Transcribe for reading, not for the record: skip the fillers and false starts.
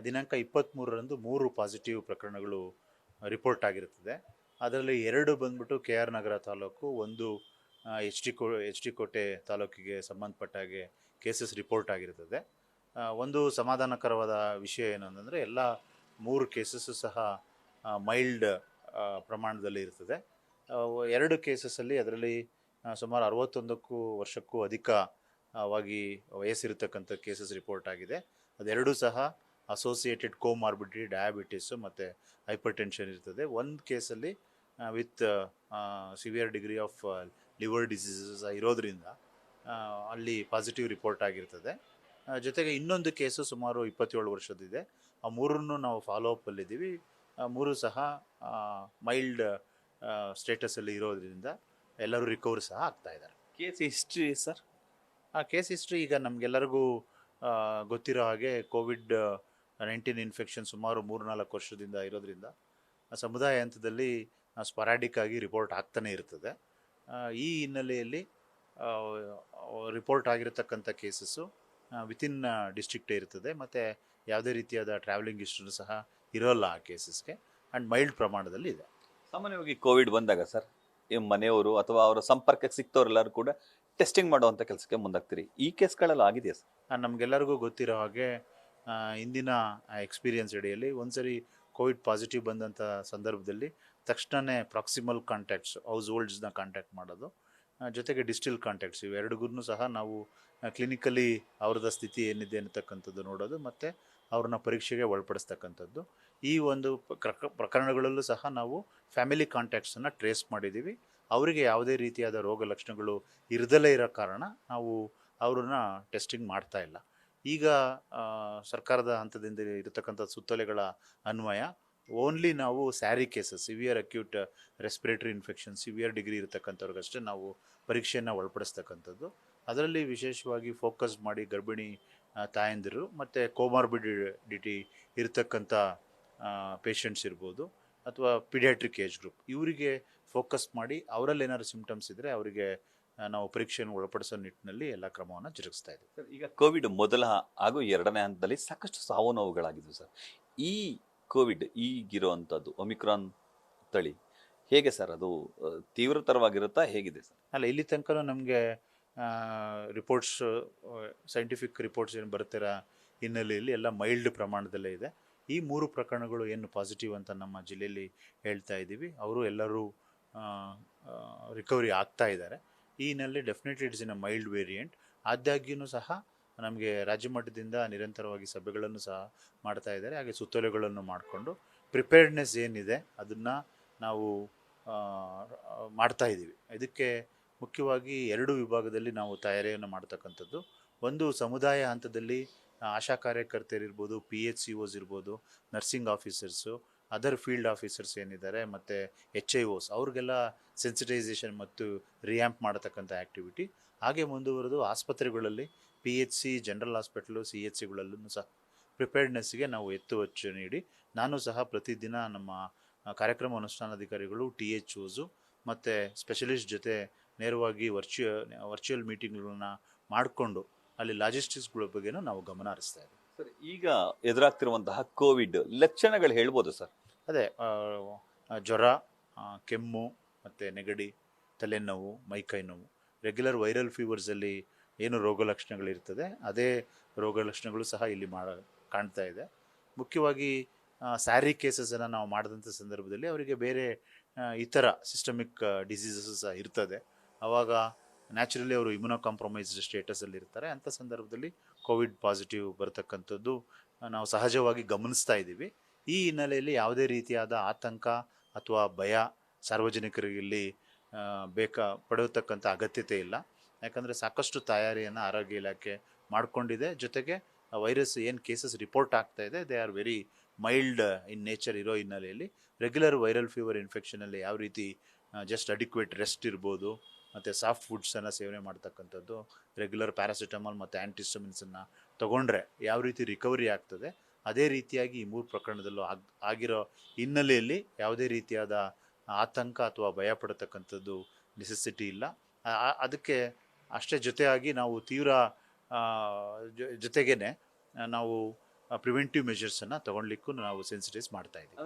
ದಿನಾಂಕ 23ರಂದು 3 ಪಾಸಿಟಿವ್ ಪ್ರಕರಣಗಳು ರಿಪೋರ್ಟ್ ಆಗಿರುತ್ತದೆ. ಅದರಲ್ಲಿ 2 ಬಂದ್ಬಿಟ್ಟು ಕೆ ಆರ್ ನಗರ ತಾಲೂಕು, ಒಂದು ಎಚ್ ಡಿ ಕೋಟೆ ತಾಲೂಕಿಗೆ ಸಂಬಂಧಪಟ್ಟ ಹಾಗೆ ಕೇಸಸ್ ರಿಪೋರ್ಟ್ ಆಗಿರ್ತದೆ. ಒಂದು ಸಮಾಧಾನಕರವಾದ ವಿಷಯ ಏನು ಅಂತಂದರೆ ಎಲ್ಲ 3 ಕೇಸಸ್ಸು ಸಹ ಮೈಲ್ಡ್ ಪ್ರಮಾಣದಲ್ಲಿ ಇರ್ತದೆ. 2 ಕೇಸಸ್ಸಲ್ಲಿ ಅದರಲ್ಲಿ ಸುಮಾರು 61 ವರ್ಷಕ್ಕೂ ಅಧಿಕವಾಗಿ ವಯಸ್ಸಿರತಕ್ಕಂಥ ಕೇಸಸ್ ರಿಪೋರ್ಟ್ ಆಗಿದೆ. ಅದೆರಡೂ ಸಹ ಅಸೋಸಿಯೇಟೆಡ್ ಕೋಮಾರ್ಬಿಡಿಟಿ, ಡಯಾಬಿಟಿಸು ಮತ್ತು ಹೈಪರ್ ಟೆನ್ಷನ್ ಇರ್ತದೆ. ಒಂದು ಕೇಸಲ್ಲಿ with severe degree of liver diseases ಇರೋದ್ರಿಂದ ಅಲ್ಲಿ ಪಾಸಿಟಿವ್ ರಿಪೋರ್ಟ್ ಆಗಿರ್ತದೆ. ಜೊತೆಗೆ ಇನ್ನೊಂದು ಕೇಸು ಸುಮಾರು 27 ವರ್ಷದಿದೆ. ಆ ಮೂರನ್ನು ನಾವು ಫಾಲೋ ಅಪ್ಪಲ್ಲಿದ್ದೀವಿ. ಮೂರು ಸಹ ಮೈಲ್ಡ್ ಸ್ಟೇಟಸಲ್ಲಿ ಇರೋದ್ರಿಂದ ಎಲ್ಲರೂ ರಿಕವರ್ ಸಹ ಆಗ್ತಾ ಇದ್ದಾರೆ. Case history sir? ಆ ಕೇಸ್ ಹಿಸ್ಟ್ರಿ ಈಗ ನಮಗೆಲ್ಲರಿಗೂ ಗೊತ್ತಿರೋ ಹಾಗೆ ಕೋವಿಡ್-19 ಇನ್ಫೆಕ್ಷನ್ ಸುಮಾರು 3-4 ವರ್ಷದಿಂದ ಇರೋದ್ರಿಂದ ಸಮುದಾಯ ಹಂತದಲ್ಲಿ ಸ್ಪೊರಾಡಿಕ್ ಆಗಿ ರಿಪೋರ್ಟ್ ಆಗ್ತಾನೆ ಇರ್ತದೆ. ಈ ಹಿನ್ನೆಲೆಯಲ್ಲಿ ರಿಪೋರ್ಟ್ ಆಗಿರತಕ್ಕಂಥ ಕೇಸಸ್ಸು ವಿತಿನ್ ಡಿಸ್ಟ್ರಿಕ್ಟೇ ಇರ್ತದೆ ಮತ್ತು ಯಾವುದೇ ರೀತಿಯಾದ ಟ್ರಾವೆಲಿಂಗ್ ಹಿಸ್ಟ್ರಿನೂ ಸಹ ಇರೋಲ್ಲ ಆ ಕೇಸಸ್ಗೆ, ಆ್ಯಂಡ್ ಮೈಲ್ಡ್ ಪ್ರಮಾಣದಲ್ಲಿ ಇದೆ. ಸಾಮಾನ್ಯವಾಗಿ ಕೋವಿಡ್ ಬಂದಾಗ ಸರ್, ಈ ಮನೆಯವರು ಅಥವಾ ಅವರ ಸಂಪರ್ಕಕ್ಕೆ ಸಿಕ್ತವರೆಲ್ಲರೂ ಕೂಡ ಟೆಸ್ಟಿಂಗ್ ಮಾಡುವಂಥ ಕೆಲಸಕ್ಕೆ ಮುಂದಾಗ್ತೀರಿ. ಈ ಕೇಸ್ಗಳೆಲ್ಲ ಆಗಿದೆಯಾ ಸರ್? ನಮಗೆಲ್ಲರಿಗೂ ಗೊತ್ತಿರೋ ಹಾಗೆ ಇಂದಿನ ಎಕ್ಸ್ಪೀರಿಯನ್ಸ್ ಅಡಿಯಲ್ಲಿ ಒಂದ್ಸರಿ ಕೋವಿಡ್ ಪಾಸಿಟಿವ್ ಬಂದಂಥ ಸಂದರ್ಭದಲ್ಲಿ ತಕ್ಷಣವೇ ಪ್ರಾಕ್ಸಿಮಲ್ ಕಾಂಟ್ಯಾಕ್ಟ್ಸ್, ಹೌಸ್ ಹೋಲ್ಡ್ಸ್ನ ಕಾಂಟ್ಯಾಕ್ಟ್ ಮಾಡೋದು, ಜೊತೆಗೆ ಡಿಸ್ಟಿಲ್ ಕಾಂಟ್ಯಾಕ್ಟ್ಸ್, ಇವೆರಡಿಗೂ ಸಹ ನಾವು ಕ್ಲಿನಿಕಲಿ ಅವ್ರದ್ದು ಸ್ಥಿತಿ ಏನಿದೆ ಅನ್ನತಕ್ಕಂಥದ್ದು ನೋಡೋದು ಮತ್ತು ಅವ್ರನ್ನ ಪರೀಕ್ಷೆಗೆ ಒಳಪಡಿಸ್ತಕ್ಕಂಥದ್ದು. ಈ ಒಂದು ಪ್ರಕರಣಗಳಲ್ಲೂ ಸಹ ನಾವು ಫ್ಯಾಮಿಲಿ ಕಾಂಟ್ಯಾಕ್ಟ್ಸನ್ನು ಟ್ರೇಸ್ ಮಾಡಿದ್ದೀವಿ. ಅವರಿಗೆ ಯಾವುದೇ ರೀತಿಯಾದ ರೋಗ ಲಕ್ಷಣಗಳು ಇರದಲೇ ಇರೋ ಕಾರಣ ನಾವು ಅವ್ರನ್ನ ಟೆಸ್ಟಿಂಗ್ ಮಾಡ್ತಾ ಇಲ್ಲ. ಈಗ ಸರ್ಕಾರದ ಹಂತದಿಂದ ಇರತಕ್ಕಂಥ ಸುತ್ತೋಲೆಗಳ ಅನ್ವಯ ಓನ್ಲಿ ನಾವು SARI cases, severe acute respiratory infection, severe degree ಇರತಕ್ಕಂಥವ್ರಿಗಷ್ಟೇ ನಾವು ಪರೀಕ್ಷೆಯನ್ನು ಒಳಪಡಿಸ್ತಕ್ಕಂಥದ್ದು. ಅದರಲ್ಲಿ ವಿಶೇಷವಾಗಿ ಫೋಕಸ್ ಮಾಡಿ ಗರ್ಭಿಣಿ ತಾಯಂದಿರು ಮತ್ತು ಕೋಮಾರ್ಬಿಡಿಟಿ ಇರತಕ್ಕಂಥ ಪೇಷಂಟ್ಸ್ ಇರ್ಬೋದು, ಅಥವಾ ಪೀಡಿಯಾಟ್ರಿಕ್ ಏಜ್ ಗ್ರೂಪ್, ಇವರಿಗೆ ಫೋಕಸ್ ಮಾಡಿ ಅವರಲ್ಲಿ ಏನಾದ್ರು ಸಿಂಪ್ಟಮ್ಸ್ ಇದ್ದರೆ ಅವರಿಗೆ ನಾವು ಪರೀಕ್ಷೆಯನ್ನು ಒಳಪಡಿಸೋ ನಿಟ್ಟಿನಲ್ಲಿ ಎಲ್ಲ ಕ್ರಮವನ್ನು ಜರುಗಿಸ್ತಾ ಇದ್ದೀವಿ. ಸರ್, ಈಗ ಕೋವಿಡ್ ಮೊದಲ ಹಾಗೂ 2ನೇ ಹಂತದಲ್ಲಿ ಸಾಕಷ್ಟು ಸಾವು ನೋವುಗಳಾಗಿದ್ವು ಸರ್. ಈ ಕೋವಿಡ್ ಈಗಿರುವಂಥದ್ದು ಒಮಿಕ್ರಾನ್ ತಳಿ ಹೇಗೆ ಸರ್? ಅದು ತೀವ್ರತರವಾಗಿರುತ್ತಾ, ಹೇಗಿದೆ ಸರ್? ಅಲ್ಲ, ಇಲ್ಲಿ ತನಕ ನಮಗೆ ರಿಪೋರ್ಟ್ಸ್, ಸೈಂಟಿಫಿಕ್ ರಿಪೋರ್ಟ್ಸ್ ಏನು ಬರ್ತಿರೋ ಹಿನ್ನೆಲೆಯಲ್ಲಿ ಎಲ್ಲ ಮೈಲ್ಡ್ ಪ್ರಮಾಣದಲ್ಲೇ ಇದೆ. ಈ 3 ಪ್ರಕರಣಗಳು ಏನು ಪಾಸಿಟಿವ್ ಅಂತ ನಮ್ಮ ಜಿಲ್ಲೆಯಲ್ಲಿ ಹೇಳ್ತಾ ಇದ್ದೀವಿ, ಅವರು ಎಲ್ಲರೂ ರಿಕವರಿ ಆಗ್ತಾ ಇದ್ದಾರೆ. ಈ ಹಿನ್ನೆಲೆ definitely it's in a mild variant. ಆದಾಗ್ಯೂ ಸಹ ನಮಗೆ ರಾಜ್ಯ ಮಟ್ಟದಿಂದ ನಿರಂತರವಾಗಿ ಸಭೆಗಳನ್ನು ಸಹ ಮಾಡ್ತಾ ಇದ್ದಾರೆ. ಹಾಗೆ ಸುತ್ತೋಲೆಗಳನ್ನು ಮಾಡಿಕೊಂಡು ಪ್ರಿಪೇರ್ಡ್ನೆಸ್ ಏನಿದೆ ಅದನ್ನು ನಾವು ಮಾಡ್ತಾ ಇದ್ದೀವಿ. ಇದಕ್ಕೆ ಮುಖ್ಯವಾಗಿ 2 ವಿಭಾಗದಲ್ಲಿ ನಾವು ತಯಾರಿಯನ್ನು ಮಾಡ್ತಕ್ಕಂಥದ್ದು. ಒಂದು, ಸಮುದಾಯ ಹಂತದಲ್ಲಿ ಆಶಾ ಕಾರ್ಯಕರ್ತರಿರ್ಬೋದು, PHCOs ಇರ್ಬೋದು, nursing officers, other field officers ಏನಿದ್ದಾರೆ, ಮತ್ತು HIOs, ಅವ್ರಿಗೆಲ್ಲ ಸೆನ್ಸಿಟೈಸೇಷನ್ ಮತ್ತು ರಿಯಾಂಪ್ ಮಾಡತಕ್ಕಂಥ ಆ್ಯಕ್ಟಿವಿಟಿ. ಹಾಗೆ ಮುಂದುವರೆದು ಆಸ್ಪತ್ರೆಗಳಲ್ಲಿ PHC, ಜನರಲ್ ಹಾಸ್ಪಿಟಲು, CHCಗಳಲ್ಲೂ ಸಹ ಪ್ರಿಪೇರ್ಡ್ನೆಸ್ಗೆ ನಾವು ಹೆಚ್ಚು ನೀಡಿ, ನಾನು ಸಹ ಪ್ರತಿದಿನ ನಮ್ಮ ಕಾರ್ಯಕ್ರಮ ಅನುಷ್ಠಾನಾಧಿಕಾರಿಗಳು, THOಸು ಮತ್ತು ಸ್ಪೆಷಲಿಸ್ಟ್ ಜೊತೆ ನೇರವಾಗಿ ವರ್ಚುವಲ್ ಮೀಟಿಂಗ್ಗಳನ್ನ ಮಾಡಿಕೊಂಡು ಅಲ್ಲಿ ಲಾಜಿಸ್ಟಿಕ್ಸ್ಗಳ ಬಗ್ಗೆನೂ ನಾವು ಗಮನ ಹರಿಸ್ತಾ ಇದ್ದೀವಿ. ಸರ್, ಈಗ ಎದುರಾಗ್ತಿರುವಂತಹ ಕೋವಿಡ್ ಲಕ್ಷಣಗಳು ಹೇಳ್ಬೋದು ಸರ್? ಅದೇ ಜ್ವರ, ಕೆಮ್ಮು ಮತ್ತು ನೆಗಡಿ, ತಲೆನೋವು, ಮೈಕೈ ನೋವು, ರೆಗ್ಯುಲರ್ ವೈರಲ್ ಫೀವರ್ಸಲ್ಲಿ ಏನು ರೋಗ ಲಕ್ಷಣಗಳಿರ್ತದೆ ಅದೇ ರೋಗ ಲಕ್ಷಣಗಳು ಸಹ ಇಲ್ಲಿ ಕಾಣ್ತಾ ಇದೆ. ಮುಖ್ಯವಾಗಿ ಸ್ಯಾರಿ ಕೇಸಸನ್ನು ನಾವು ಮಾಡಿದಂಥ ಸಂದರ್ಭದಲ್ಲಿ ಅವರಿಗೆ ಬೇರೆ ಇತರ ಸಿಸ್ಟಮಿಕ್ ಡಿಸೀಸಸ್ ಸಹ ಇರ್ತದೆ. ಆವಾಗ ನ್ಯಾಚುರಲಿ ಅವರು ಇಮ್ಯುನೋ ಕಾಂಪ್ರಮೈಸ್ಡ್ ಸ್ಟೇಟಸಲ್ಲಿ ಇರ್ತಾರೆ. ಅಂಥ ಸಂದರ್ಭದಲ್ಲಿ ಕೋವಿಡ್ ಪಾಸಿಟಿವ್ ಬರ್ತಕ್ಕಂಥದ್ದು ನಾವು ಸಹಜವಾಗಿ ಗಮನಿಸ್ತಾ ಇದ್ದೀವಿ. ಈ ಹಿನ್ನೆಲೆಯಲ್ಲಿ ಯಾವುದೇ ರೀತಿಯಾದ ಆತಂಕ ಅಥವಾ ಭಯ ಸಾರ್ವಜನಿಕರಲ್ಲಿ ಪಡೆಯತಕ್ಕಂಥ ಅಗತ್ಯತೆ ಇಲ್ಲ. ಯಾಕಂದರೆ ಸಾಕಷ್ಟು ತಯಾರಿಯನ್ನು ಆರೋಗ್ಯ ಇಲಾಖೆ ಮಾಡಿಕೊಂಡಿದೆ. ಜೊತೆಗೆ ವೈರಸ್ ಏನು ಕೇಸಸ್ ರಿಪೋರ್ಟ್ ಆಗ್ತಾ ಇದೆ, they are very mild in nature ಇರೋ ಹಿನ್ನೆಲೆಯಲ್ಲಿ ರೆಗ್ಯುಲರ್ ವೈರಲ್ ಫೀವರ್ ಇನ್ಫೆಕ್ಷನಲ್ಲಿ ಯಾವ ರೀತಿ ಜಸ್ಟ್ ಅಡಿಕ್ವೇಟ್ ರೆಸ್ಟ್ ಇರ್ಬೋದು, ಮತ್ತು ಸಾಫ್ಟ್ ಫುಡ್ಸನ್ನು ಸೇವನೆ ಮಾಡ್ತಕ್ಕಂಥದ್ದು, ರೆಗ್ಯುಲರ್ ಪ್ಯಾರಾಸಿಟಮಾಲ್ ಮತ್ತು ಆ್ಯಂಟಿಸ್ಟಮಿನ್ಸನ್ನು ತೊಗೊಂಡ್ರೆ ಯಾವ ರೀತಿ ರಿಕವರಿ ಆಗ್ತದೆ, ಅದೇ ರೀತಿಯಾಗಿ ಈ 3 ಪ್ರಕರಣದಲ್ಲೂ ಆಗಿರೋ ಹಿನ್ನೆಲೆಯಲ್ಲಿ ಯಾವುದೇ ರೀತಿಯಾದ ಆತಂಕ ಅಥವಾ ಭಯ ಪಡತಕ್ಕಂಥದ್ದು ನೆಸೆಸಿಟಿ ಇಲ್ಲ. ಅದಕ್ಕೆ ಅಷ್ಟೇ ಜೊತೆಯಾಗಿ ನಾವು ತೀವ್ರ ಜೊತೆಗೇ ನಾವು ಪ್ರಿವೆಂಟಿವ್ ಮೆಷರ್ಸನ್ನು ತೊಗೊಳ್ಲಿಕ್ಕೂ ನಾವು ಸೆನ್ಸಿಟೈಸ್ ಮಾಡ್ತಾ ಇದ್ದೀವಿ.